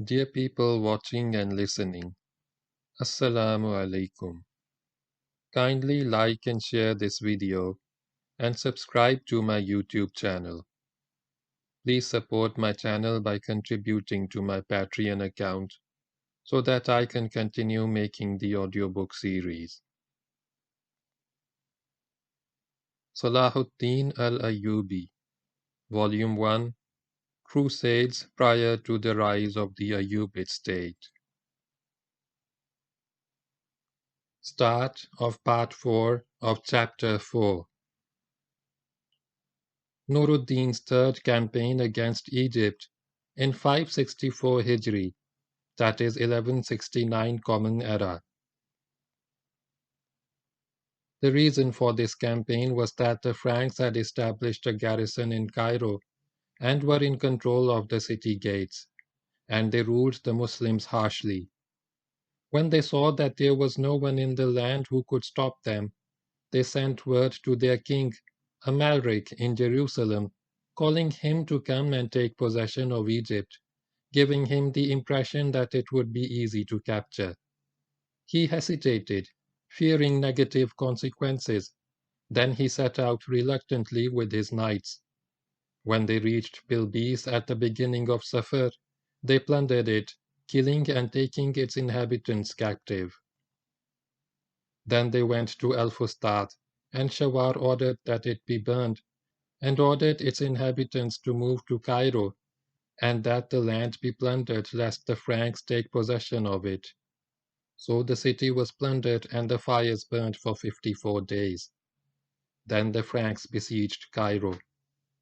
Dear people watching and listening, Assalamu alaikum. Kindly like and share this video and subscribe to my YouTube channel. Please support my channel by contributing to my Patreon account so that I can continue making the audiobook series. Salahuddin al-Ayyubi, Volume 1, Crusades prior to the rise of the Ayyubid state. Start of Part 4 of Chapter 4. Noor ad-Deen's third campaign against Egypt in 564 Hijri, that is 1169 Common Era. The reason for this campaign was that the Franks had established a garrison in Cairo and were in control of the city gates, and they ruled the Muslims harshly. When they saw that there was no one in the land who could stop them, they sent word to their king, Amalric, in Jerusalem, calling him to come and take possession of Egypt, giving him the impression that it would be easy to capture. He hesitated, fearing negative consequences. Then he set out reluctantly with his knights. When they reached Bilbis at the beginning of Safar, they plundered it, killing and taking its inhabitants captive. Then they went to El-Fustat, and Shawar ordered that it be burned, and ordered its inhabitants to move to Cairo, and that the land be plundered lest the Franks take possession of it. So the city was plundered and the fires burned for 54 days. Then the Franks besieged Cairo,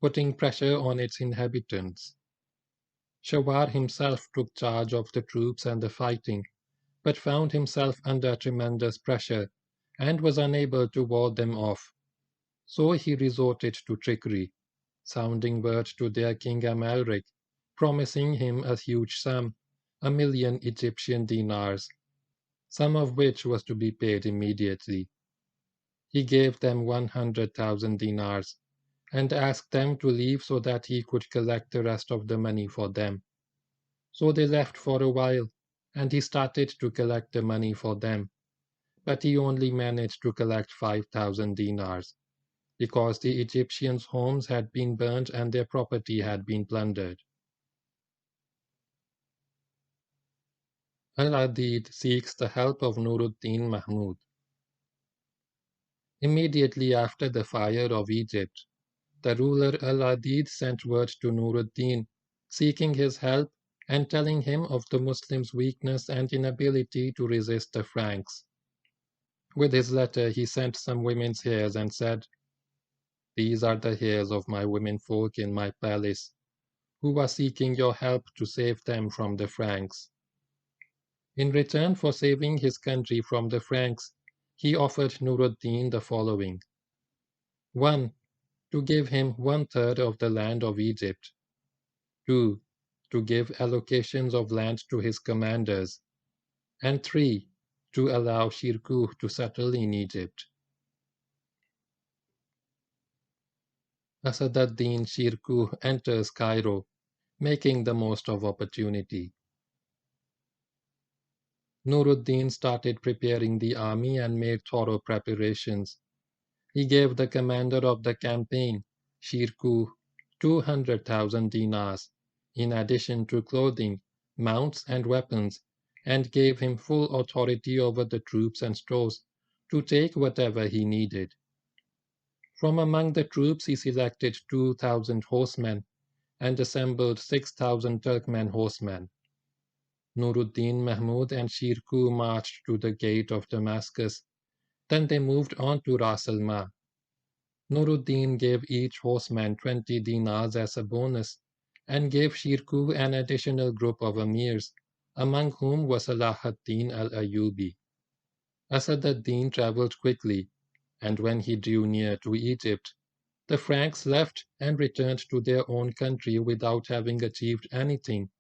putting pressure on its inhabitants. Shawar himself took charge of the troops and the fighting, but found himself under tremendous pressure, and was unable to ward them off. So he resorted to trickery, sounding word to their king Amalric, promising him a huge sum, 1,000,000 Egyptian dinars, some of which was to be paid immediately. He gave them 100,000 dinars, and asked them to leave so that he could collect the rest of the money for them. So they left for a while, and he started to collect the money for them, but he only managed to collect 5,000 dinars, because the Egyptians' homes had been burnt and their property had been plundered. Al-Adid seeks the help of Noor ad-Deen Mahmood. Immediately after the fire of Egypt, the ruler Al-Adid sent word to Noor ad-Deen, seeking his help and telling him of the Muslims' weakness and inability to resist the Franks. With his letter he sent some women's hairs and said, "These are the hairs of my womenfolk in my palace, who are seeking your help to save them from the Franks." In return for saving his country from the Franks, he offered Noor ad-Deen the following: 1. To give him 1/3 of the land of Egypt. 2. To give allocations of land to his commanders. And 3. To allow Shirkuh to settle in Egypt. Asad ad-Din Shirkuh enters Cairo, making the most of opportunity. Noor ad-Din started preparing the army and made thorough preparations. He gave the commander of the campaign, Shirkuh, 200,000 dinars, in addition to clothing, mounts, and weapons, and gave him full authority over the troops and stores to take whatever he needed. From among the troops he selected 2,000 horsemen and assembled 6,000 Turkmen horsemen. Noor ad-Deen Mahmood and Shirkuh marched to the gate of Damascus. Then they moved on to Ras al-Ma. Noor ad-Deen gave each horseman 20 dinars as a bonus, and gave Shirkuh an additional group of emirs, among whom was Salahuddin al-Ayyubi. Asad ad-Din traveled quickly, and when he drew near to Egypt, the Franks left and returned to their own country without having achieved anything,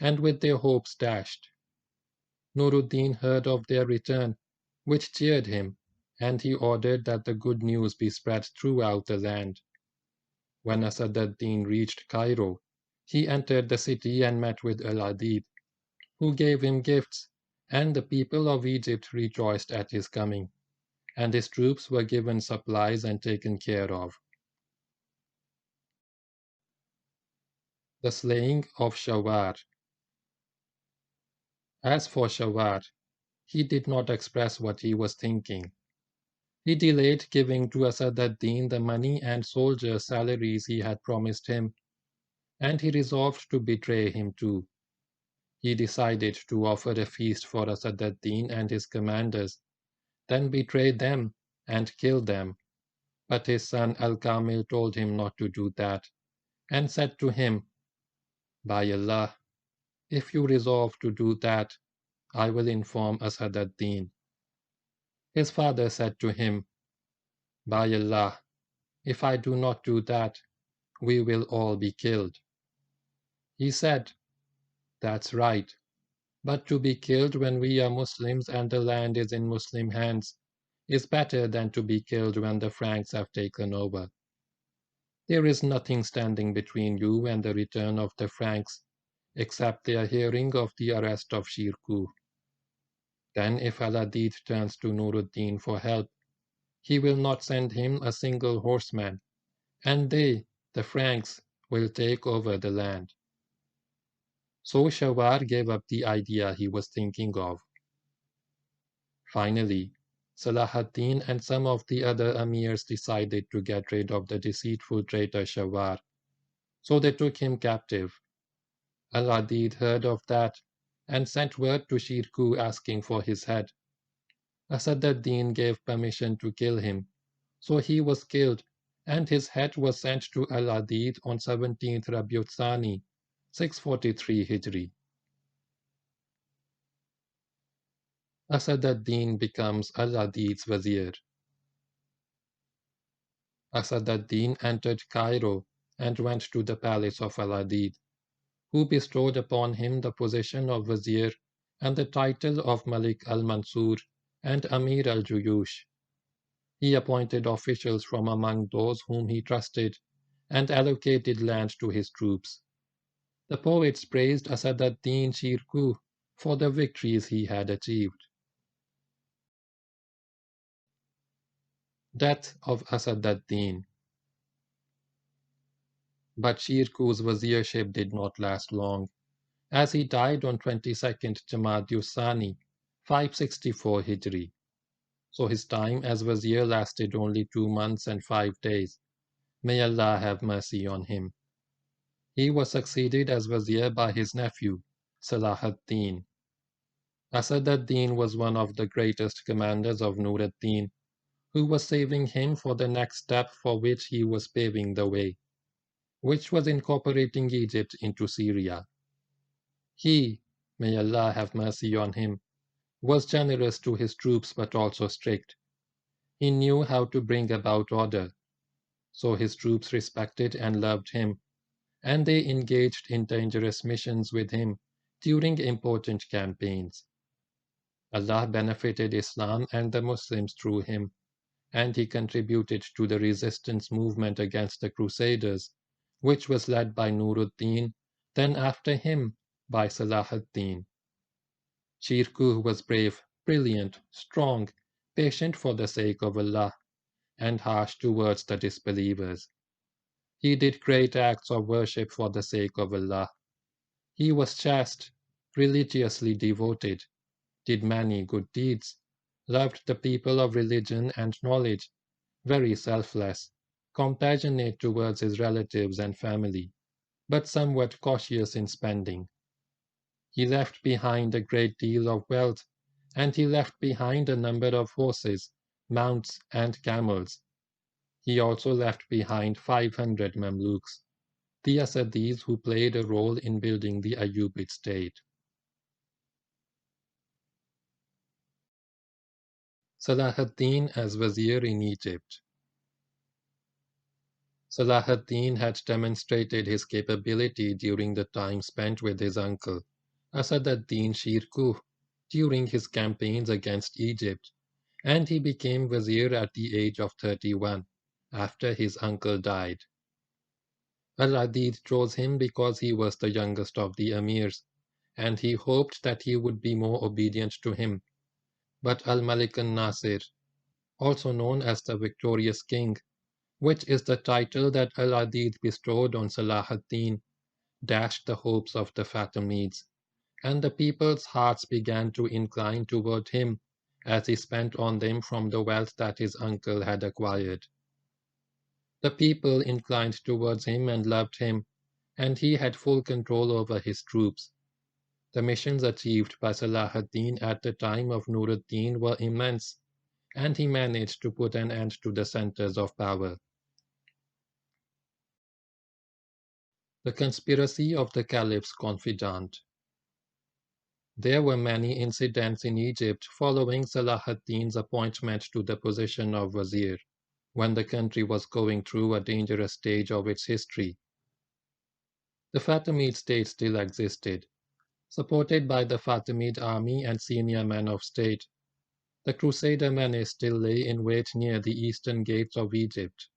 and with their hopes dashed. Noor ad-Din heard of their return, which cheered him, and he ordered that the good news be spread throughout the land. When Asad ad-Din reached Cairo, he entered the city and met with Al-Adid. who gave him gifts, and the people of Egypt rejoiced at his coming, and his troops were given supplies and taken care of. The slaying of Shawar. As for Shawar, he did not express what he was thinking. He delayed giving to Asad ad-Din the money and soldier salaries he had promised him, and he resolved to betray him too. He decided to offer a feast for Asad ad-Din and his commanders, then betray them and kill them. But his son Al-Kamil told him not to do that, and said to him, "By Allah, if you resolve to do that, I will inform Asad ad-Din." His father said to him, "By Allah, if I do not do that, we will all be killed." He said, "That's right, but to be killed when we are Muslims and the land is in Muslim hands is better than to be killed when the Franks have taken over. There is nothing standing between you and the return of the Franks, except their hearing of the arrest of Shirkuh. Then if Al-Adid turns to Noor ad-Deen for help, he will not send him a single horseman, and they, the Franks, will take over the land." So Shawar gave up the idea he was thinking of. Finally, Salahaddin and some of the other emirs decided to get rid of the deceitful traitor Shawar, so they took him captive. Al-Adid heard of that and sent word to Shirkuh asking for his head. Asad ad-Din gave permission to kill him, so he was killed, and his head was sent to Al-Adid on 17th Rabiul Thani, 643 Hijri. Asad ad-Din becomes Al-Adid's Vizier. Asad ad-Din entered Cairo and went to the palace of Al-Adid, who bestowed upon him the position of Vizier and the title of Malik al-Mansur and Amir al-Juyush. He appointed officials from among those whom he trusted and allocated land to his troops. The poets praised Asad ad-Din Shirkuh for the victories he had achieved. Death of Asad ad-Din. But Shirkuh's viziership did not last long, as he died on 22nd Jamadi Thani, 564 Hijri. So his time as vizier lasted only 2 months and 5 days. May Allah have mercy on him. He was succeeded as vizier by his nephew, Salah ad-Din. Asad ad-Din was one of the greatest commanders of Noor ad-Deen, who was saving him for the next step for which he was paving the way, which was incorporating Egypt into Syria. He, may Allah have mercy on him, was generous to his troops but also strict. He knew how to bring about order, so his troops respected and loved him, and they engaged in dangerous missions with him during important campaigns. Allah benefited Islam and the Muslims through him, and he contributed to the resistance movement against the Crusaders, which was led by Noor ad-Deen, then after him by Salah ad-Din. Shirkuh was brave, brilliant, strong, patient for the sake of Allah, and harsh towards the disbelievers. He did great acts of worship for the sake of Allah. He was chaste, religiously devoted, did many good deeds, loved the people of religion and knowledge, very selfless, compassionate towards his relatives and family, but somewhat cautious in spending. He left behind a great deal of wealth, and he left behind a number of horses, mounts, and camels. He also left behind 500 Mamluks, the Asadis who played a role in building the Ayyubid state. Salah ad-Din as Vizier in Egypt. Salah ad-Din had demonstrated his capability during the time spent with his uncle, Asad ad-Din Shirkuh, during his campaigns against Egypt, and he became Vizier at the age of 31, after his uncle died. Al-Adid chose him because he was the youngest of the emirs, and he hoped that he would be more obedient to him. But Al-Malik al-Nasir, also known as the victorious king, which is the title that Al-Adid bestowed on Salah ad-Din, dashed the hopes of the Fatimids, and the people's hearts began to incline toward him as he spent on them from the wealth that his uncle had acquired. The people inclined towards him and loved him, and he had full control over his troops. The missions achieved by Salah ad-Din at the time of Noor ad-Deen were immense, and he managed to put an end to the centers of power. The conspiracy of the Caliph's confidant. There were many incidents in Egypt following Salah ad-Din's appointment to the position of Vizier, when the country was going through a dangerous stage of its history. The Fatimid state still existed, supported by the Fatimid army and senior men of state. The Crusader menace still lay in wait near the eastern gates of Egypt.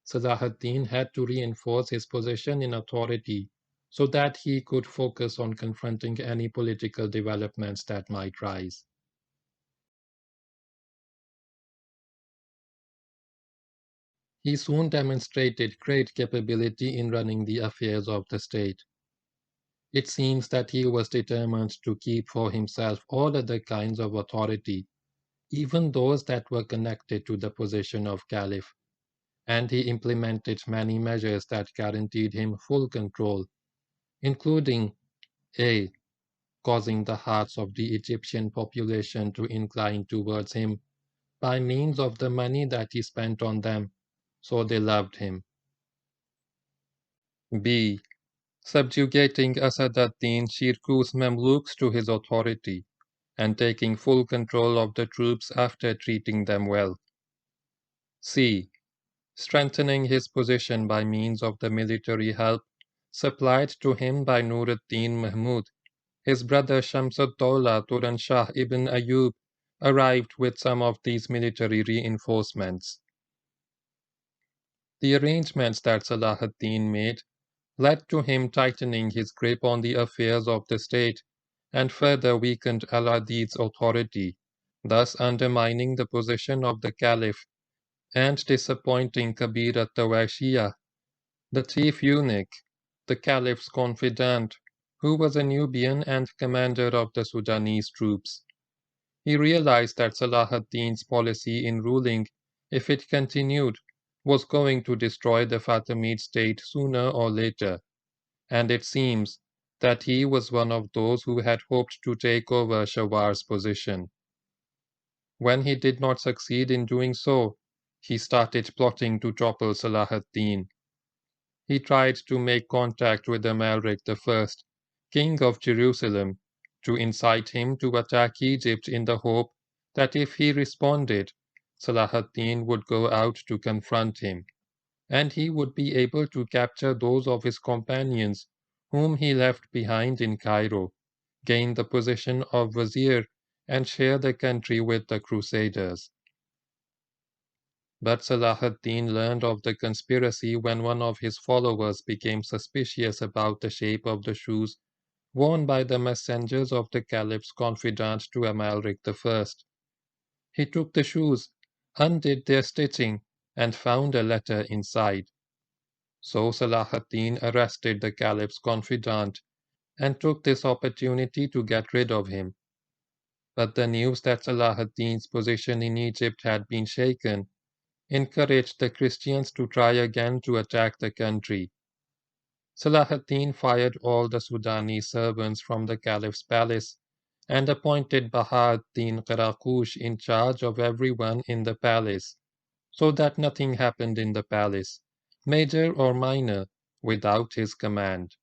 Salah ad-Din had to reinforce his position in authority so that he could focus on confronting any political developments that might rise. He soon demonstrated great capability in running the affairs of the state. It seems that he was determined to keep for himself all other kinds of authority, even those that were connected to the position of Caliph, and he implemented many measures that guaranteed him full control, including a. causing the hearts of the Egyptian population to incline towards him by means of the money that he spent on them, so they loved him. B. Subjugating Asad ad-Din Shirkuh's Mamluks to his authority, and taking full control of the troops after treating them well. C. Strengthening his position by means of the military help supplied to him by Noor ad-Deen Mahmood. His brother Shams-ud-Dawla Turan Shah ibn Ayyub arrived with some of these military reinforcements. The arrangements that Salah ad-Din made led to him tightening his grip on the affairs of the state and further weakened Al-Adid's authority, thus undermining the position of the Caliph and disappointing Kabir at-Tawashiyah, the chief eunuch, the Caliph's confidant, who was a Nubian and commander of the Sudanese troops. He realized that Salah ad-Din's policy in ruling, if it continued, was going to destroy the Fatimid state sooner or later, and it seems that he was one of those who had hoped to take over Shawar's position. When he did not succeed in doing so, he started plotting to topple Salah ad-Din. He tried to make contact with Amalric I, king of Jerusalem, to incite him to attack Egypt in the hope that if he responded, Salah ad-Din would go out to confront him, and he would be able to capture those of his companions whom he left behind in Cairo, gain the position of Vizier, and share the country with the Crusaders. But Salah ad-Din learned of the conspiracy when one of his followers became suspicious about the shape of the shoes worn by the messengers of the Caliph's confidant to Amalric I. He took the shoes, undid their stitching, and found a letter inside. So Salah ad-Din arrested the Caliph's confidant and took this opportunity to get rid of him. But the news that Salah ad-Din's position in Egypt had been shaken encouraged the Christians to try again to attack the country. Salah ad-Din fired all the Sudanese servants from the Caliph's palace and appointed Baha ad-Din Qaraqush in charge of everyone in the palace, so that nothing happened in the palace, major or minor, without his command.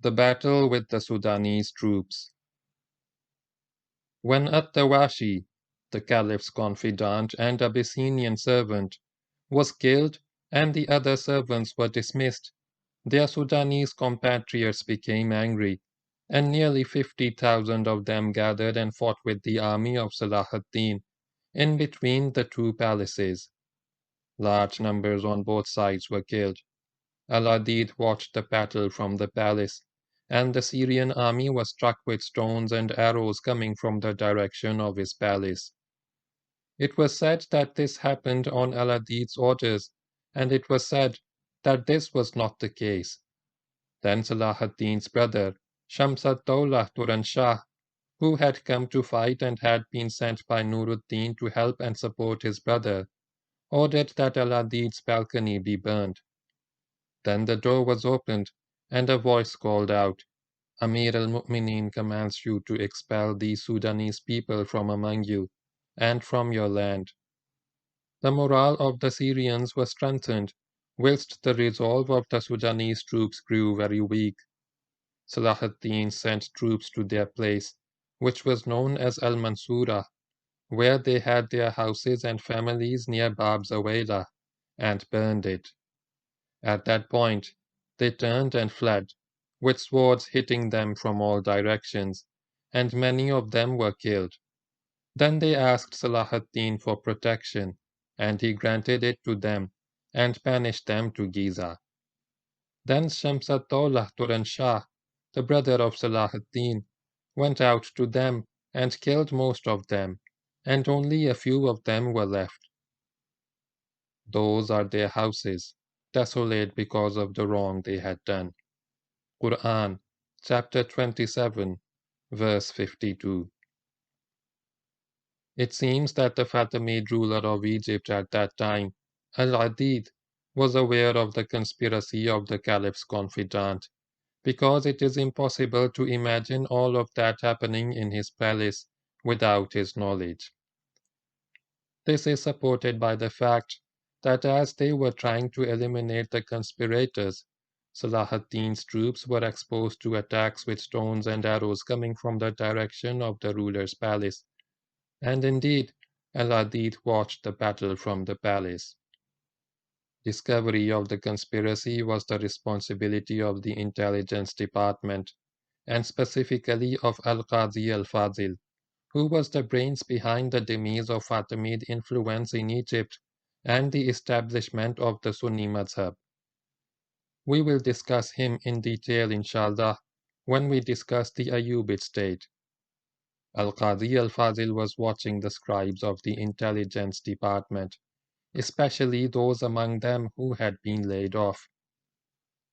The battle with the Sudanese troops. When at-Tawashi, the Caliph's confidant and Abyssinian servant, was killed and the other servants were dismissed, their Sudanese compatriots became angry, and nearly 50,000 of them gathered and fought with the army of Salah ad-Din in between the two palaces. Large numbers on both sides were killed. Al-Adid watched the battle from the palace, and the Syrian army was struck with stones and arrows coming from the direction of his palace. It was said that this happened on Al-Adid's orders, and it was said that this was not the case. Then Salahuddin's brother, Shams-ad-Dawlah Turan Shah, who had come to fight and had been sent by Noor ad-Deen to help and support his brother, ordered that Al-Adid's balcony be burned. Then the door was opened, and a voice called out, Amir al-Mu'mineen commands you to expel these Sudanese people from among you, and from your land. The morale of the Syrians was strengthened, whilst the resolve of the Sudanese troops grew very weak. Salahuddin sent troops to their place, which was known as Al-Mansura, where they had their houses and families near Bab Zawayla, and burned it. At that point, they turned and fled, with swords hitting them from all directions, and many of them were killed. Then they asked Salahuddin for protection, and he granted it to them, and banished them to Giza. Then Shams-ad-Dawlah Turan Shah, the brother of Salahuddin, went out to them and killed most of them, and only a few of them were left. Those are their houses, desolate because of the wrong they had done. Quran, chapter 27, verse 52. It seems that the Fatimid ruler of Egypt at that time, Al-Adid, was aware of the conspiracy of the Caliph's confidant, because it is impossible to imagine all of that happening in his palace without his knowledge. This is supported by the fact that as they were trying to eliminate the conspirators, Salahuddin's troops were exposed to attacks with stones and arrows coming from the direction of the ruler's palace, and indeed, Al-Adid watched the battle from the palace. Discovery of the conspiracy was the responsibility of the intelligence department, and specifically of Al-Qadi al-Fadil, who was the brains behind the demise of Fatimid influence in Egypt and the establishment of the Sunni madhab. We will discuss him in detail inshallah when we discuss the Ayyubid state. Al-Qadi al-Fadil was watching the scribes of the intelligence department, especially those among them who had been laid off.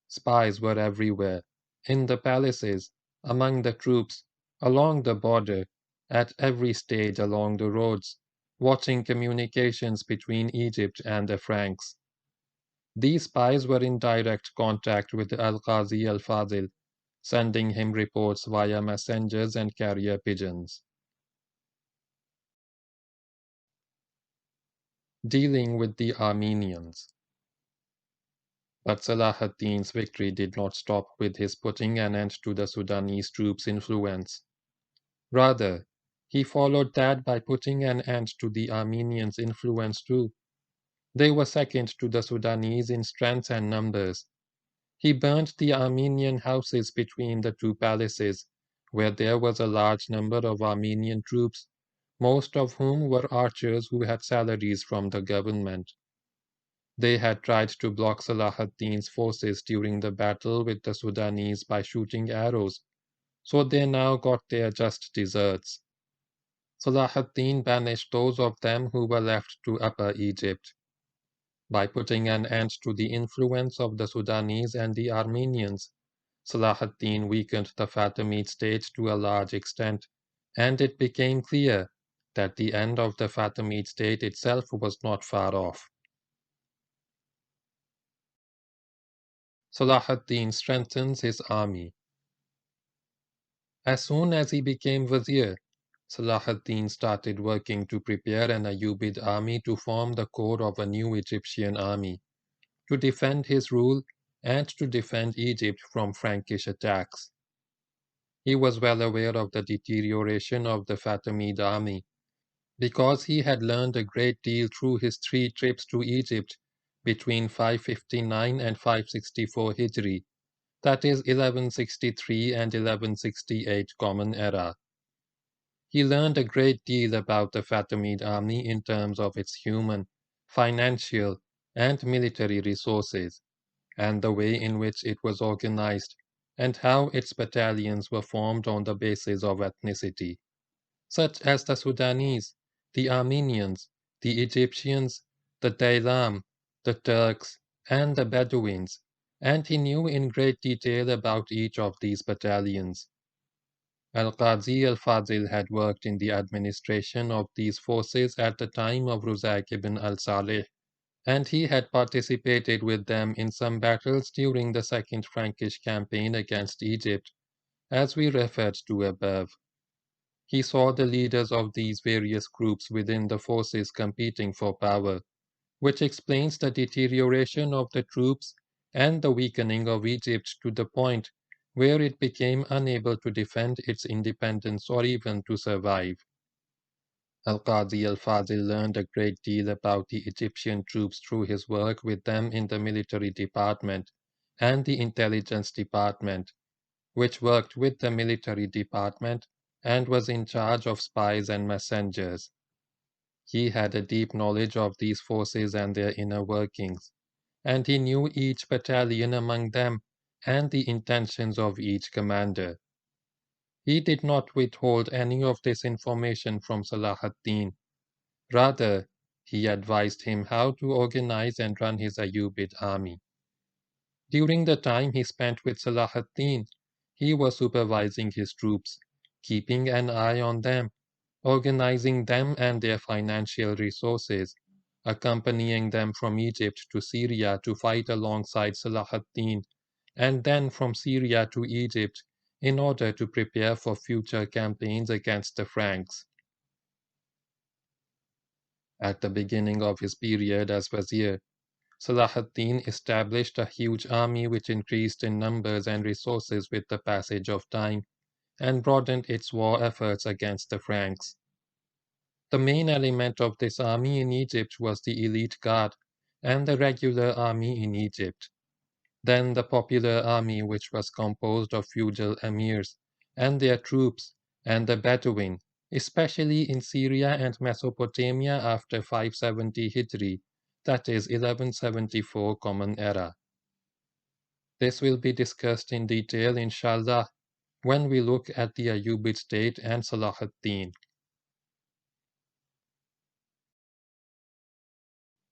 Spies were everywhere, in the palaces, among the troops, along the border, at every stage along the roads, watching communications between Egypt and the Franks. These spies were in direct contact with Al-Qazi al-Fadil, sending him reports via messengers and carrier pigeons. Dealing with the Armenians. But Salahuddin's victory did not stop with his putting an end to the Sudanese troops' influence. Rather, he followed that by putting an end to the Armenians' influence too. They were second to the Sudanese in strength and numbers. He burnt the Armenian houses between the two palaces, where there was a large number of Armenian troops, most of whom were archers who had salaries from the government. They had tried to block Salahuddin's forces during the battle with the Sudanese by shooting arrows, so they now got their just deserts. Salahuddin banished those of them who were left to Upper Egypt. By putting an end to the influence of the Sudanese and the Armenians, Salahuddin weakened the Fatimid state to a large extent, and it became clear that the end of the Fatimid state itself was not far off. Salahuddin strengthens his army. As soon as he became Vizier, Salahuddin started working to prepare an Ayyubid army to form the core of a new Egyptian army, to defend his rule and to defend Egypt from Frankish attacks. He was well aware of the deterioration of the Fatimid army, because he had learned a great deal through his 3 trips to Egypt between 559 and 564 Hijri, that is 1163 and 1168 Common Era. He learned a great deal about the Fatimid army in terms of its human, financial, and military resources. and the way in which it was organized, and how its battalions were formed on the basis of ethnicity, such as the Sudanese, the Armenians, the Egyptians, the Daylam, the Turks, and the Bedouins, and he knew in great detail about each of these battalions. Al-Qazi al-Fadil had worked in the administration of these forces at the time of Ruzaq ibn al-Salih, and he had participated with them in some battles during the Second Frankish campaign against Egypt, as we referred to above. He saw the leaders of these various groups within the forces competing for power, which explains the deterioration of the troops and the weakening of Egypt to the point where it became unable to defend its independence or even to survive. Al-Qadi al-Fadil learned a great deal about the Egyptian troops through his work with them in the military department and the intelligence department, which worked with the military department and was in charge of spies and messengers. He had a deep knowledge of these forces and their inner workings, and he knew each battalion among them and the intentions of each commander. He did not withhold any of this information from Salahaddin. Rather, he advised him how to organize and run his Ayyubid army. During the time he spent with Salahaddin, he was supervising his troops, keeping an eye on them, organizing them and their financial resources, accompanying them from Egypt to Syria to fight alongside Salahaddin, and then from Syria to Egypt in order to prepare for future campaigns against the Franks. At the beginning of his period as Vizier, Salahaddin established a huge army which increased in numbers and resources with the passage of time and broadened its war efforts against the Franks. The main element of this army in Egypt was the elite guard and the regular army in Egypt. Then the popular army, which was composed of feudal emirs and their troops, and the Bedouin, especially in Syria and Mesopotamia after 570 Hijri, that is 1174 Common Era. This will be discussed in detail, inshallah, when we look at the Ayyubid state and Salahaddin.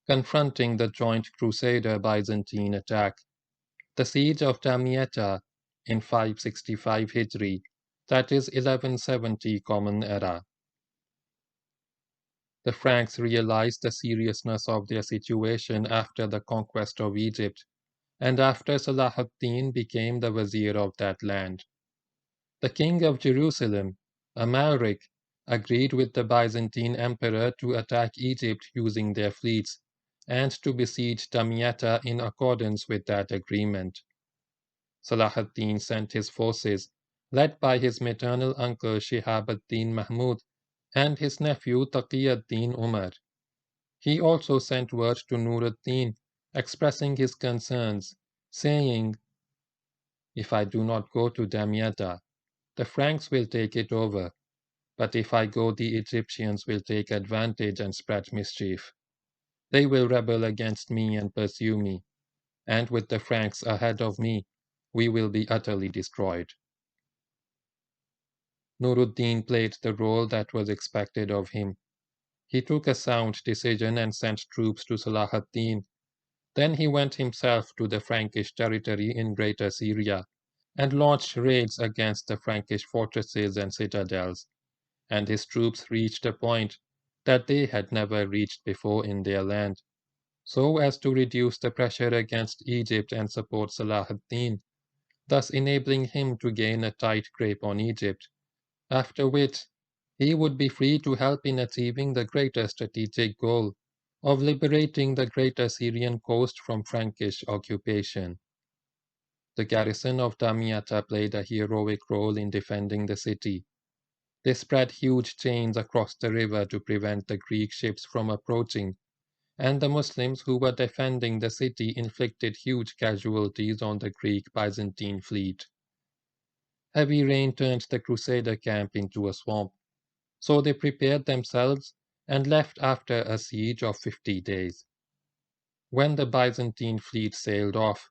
Confronting the joint Crusader-Byzantine attack. The siege of Damietta in 565 Hijri, that is 1170 Common Era. The Franks realized the seriousness of their situation after the conquest of Egypt, and after Salahaddin became the Vizier of that land. The king of Jerusalem, Amalric, agreed with the Byzantine emperor to attack Egypt using their fleets, and to besiege Damietta in accordance with that agreement. Salahaddin sent his forces, led by his maternal uncle Shihab ad-Din Mahmood and his nephew Taqi ad-Din Umar. He also sent word to Noor ad-Deen, expressing his concerns, saying, "If I do not go to Damietta, the Franks will take it over, but if I go, the Egyptians will take advantage and spread mischief. They will rebel against me and pursue me, and with the Franks ahead of me, we will be utterly destroyed." Noor ad-Deen played the role that was expected of him. He took a sound decision and sent troops to Salahaddin. Then he went himself to the Frankish territory in Greater Syria and launched raids against the Frankish fortresses and citadels, and his troops reached a point that they had never reached before in their land, so as to reduce the pressure against Egypt and support Salahaddin, thus enabling him to gain a tight grip on Egypt, after which he would be free to help in achieving the greater strategic goal of liberating the greater Syrian coast from Frankish occupation. The garrison of Damietta played a heroic role in defending the city. They spread huge chains across the river to prevent the Greek ships from approaching, and the Muslims who were defending the city inflicted huge casualties on the Greek Byzantine fleet. Heavy rain turned the Crusader camp into a swamp, so they prepared themselves and left after a siege of 50 days. When the Byzantine fleet sailed off,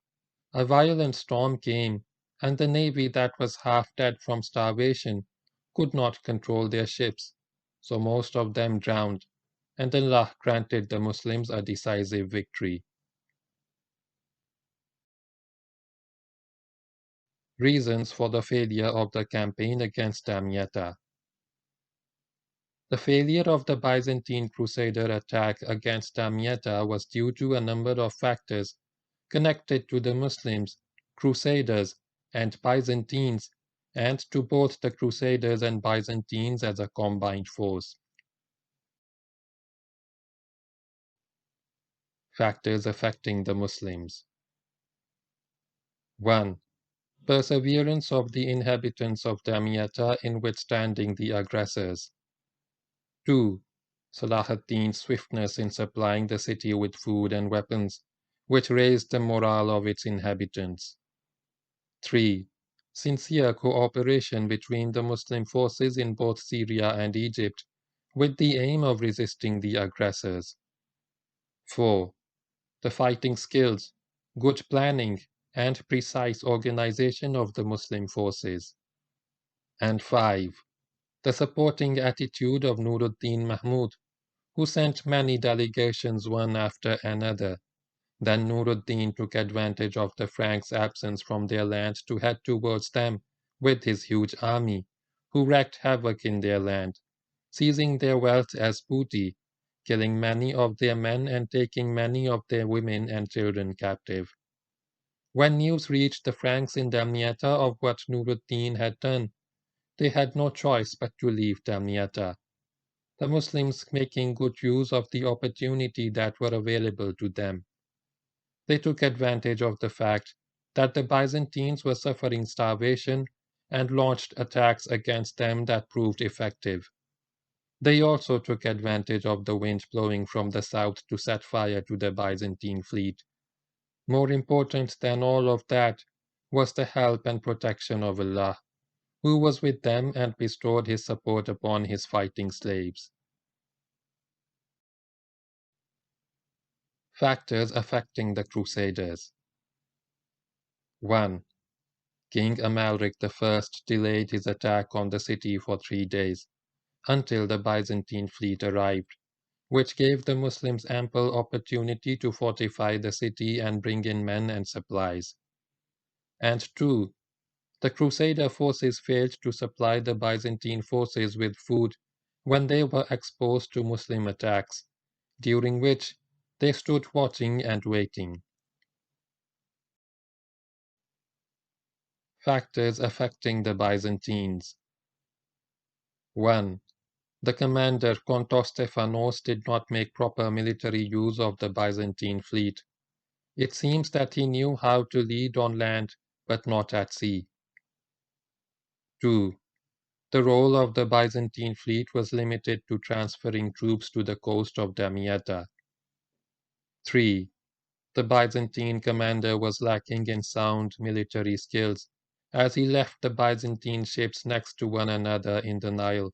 A violent storm came, and the navy that was half dead from starvation could not control their ships, so most of them drowned, and Allah granted the Muslims a decisive victory. Reasons for the failure of the campaign against Damietta. The failure of the Byzantine Crusader attack against Damietta was due to a number of factors connected to the Muslims, Crusaders, and Byzantines, and to both the Crusaders and Byzantines as a combined force. Factors affecting the Muslims. 1. Perseverance of the inhabitants of Damietta in withstanding the aggressors. 2. Salah ad-Deen's swiftness in supplying the city with food and weapons, which raised the morale of its inhabitants. 3. Sincere cooperation between the Muslim forces in both Syria and Egypt, with the aim of resisting the aggressors. 4. The fighting skills, good planning, and precise organization of the Muslim forces. And 5. The supporting attitude of Noor ad-Deen Mahmood, who sent many delegations one after another. Then Noor ad-Deen took advantage of the Franks' absence from their land to head towards them with his huge army, who wreaked havoc in their land, seizing their wealth as booty, killing many of their men and taking many of their women and children captive. When news reached the Franks in Damietta of what Noor ad-Deen had done, they had no choice but to leave Damietta, the Muslims making good use of the opportunity that were available to them. They took advantage of the fact that the Byzantines were suffering starvation and launched attacks against them that proved effective. They also took advantage of the wind blowing from the south to set fire to the Byzantine fleet. More important than all of that was the help and protection of Allah, who was with them and bestowed his support upon his fighting slaves. Factors affecting the Crusaders. 1. King Amalric I delayed his attack on the city for 3 days, until the Byzantine fleet arrived, which gave the Muslims ample opportunity to fortify the city and bring in men and supplies. And 2. The Crusader forces failed to supply the Byzantine forces with food when they were exposed to Muslim attacks, during which they stood watching and waiting. Factors affecting the Byzantines. 1. The commander Kontostephanos did not make proper military use of the Byzantine fleet. It seems that he knew how to lead on land, but not at sea. 2. The role of the Byzantine fleet was limited to transferring troops to the coast of Damietta. 3. The Byzantine commander was lacking in sound military skills, as he left the Byzantine ships next to one another in the Nile,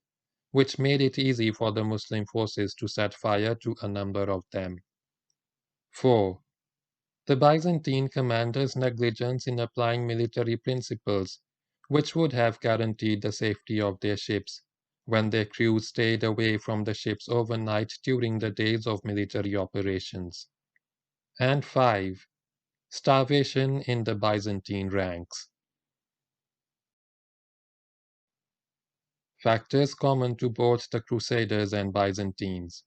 which made it easy for the Muslim forces to set fire to a number of them. 4. The Byzantine commander's negligence in applying military principles, which would have guaranteed the safety of their ships, when their crews stayed away from the ships overnight during the days of military operations. And 5. Starvation in the Byzantine ranks. Factors common to both the Crusaders and Byzantines.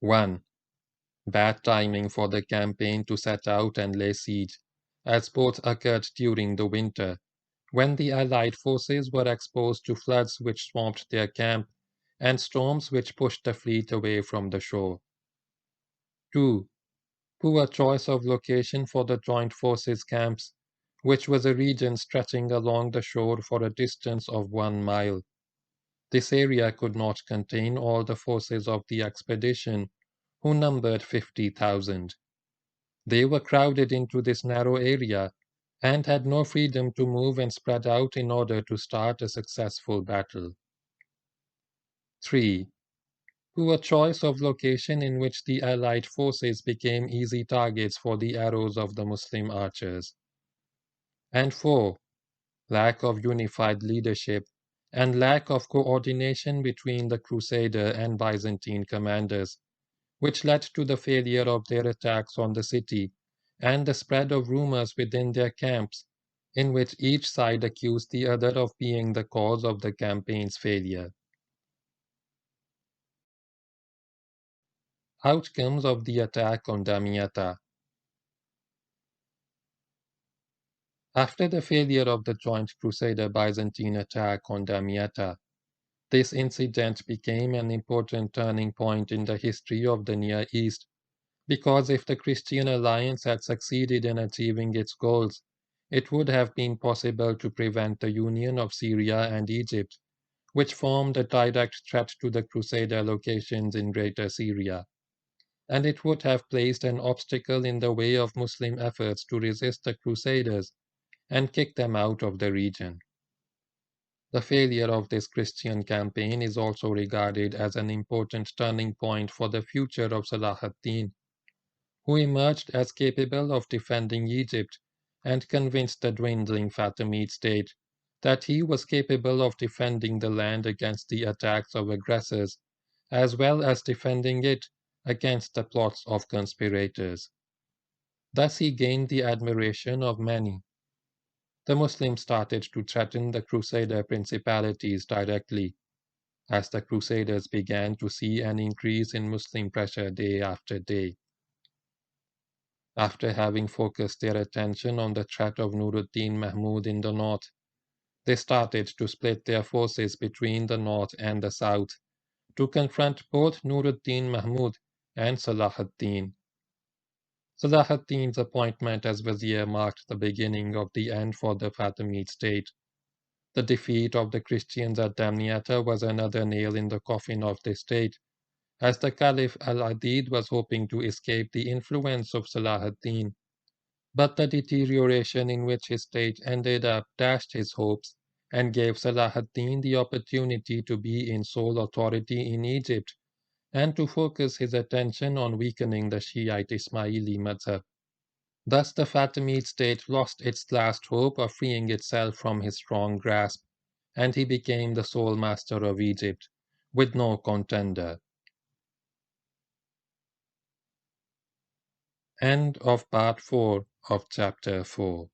1. Bad timing for the campaign to set out and lay siege, as both occurred during the winter, when the Allied forces were exposed to floods which swamped their camp and storms which pushed the fleet away from the shore. 2. Poor choice of location for the joint forces camps, which was a region stretching along the shore for a distance of 1 mile. This area could not contain all the forces of the expedition, who numbered 50,000. They were crowded into this narrow area and had no freedom to move and spread out in order to start a successful battle. 3. to a choice of location in which the allied forces became easy targets for the arrows of the Muslim archers. And 4. Lack of unified leadership and lack of coordination between the Crusader and Byzantine commanders, which led to the failure of their attacks on the city and the spread of rumors within their camps, in which each side accused the other of being the cause of the campaign's failure. Outcomes of the attack on Damietta. After the failure of the joint Crusader-Byzantine attack on Damietta, this incident became an important turning point in the history of the Near East, because if the Christian alliance had succeeded in achieving its goals, it would have been possible to prevent the union of Syria and Egypt, which formed a direct threat to the Crusader locations in Greater Syria, and it would have placed an obstacle in the way of Muslim efforts to resist the Crusaders and kick them out of the region. The failure of this Christian campaign is also regarded as an important turning point for the future of Salah ad-Din, who emerged as capable of defending Egypt and convinced the dwindling Fatimid state that he was capable of defending the land against the attacks of aggressors, as well as defending it against the plots of conspirators. Thus he gained the admiration of many. The Muslims started to threaten the Crusader principalities directly, as the Crusaders began to see an increase in Muslim pressure day after day. After having focused their attention on the threat of Noor ad-Deen Mahmood in the north, they started to split their forces between the north and the south to confront both Noor ad-Deen Mahmood and Salah ad-Din. Salah ad-Din's appointment as Vizier marked the beginning of the end for the Fatimid state. The defeat of the Christians at Damietta was another nail in the coffin of the state, as the Caliph al-Adid was hoping to escape the influence of Salah ad-Din. But the deterioration in which his state ended up dashed his hopes and gave Salah ad-Din the opportunity to be in sole authority in Egypt and to focus his attention on weakening the Shiite Ismaili madhab. Thus the Fatimid state lost its last hope of freeing itself from his strong grasp, and he became the sole master of Egypt, with no contender. End of part 4 of chapter 4.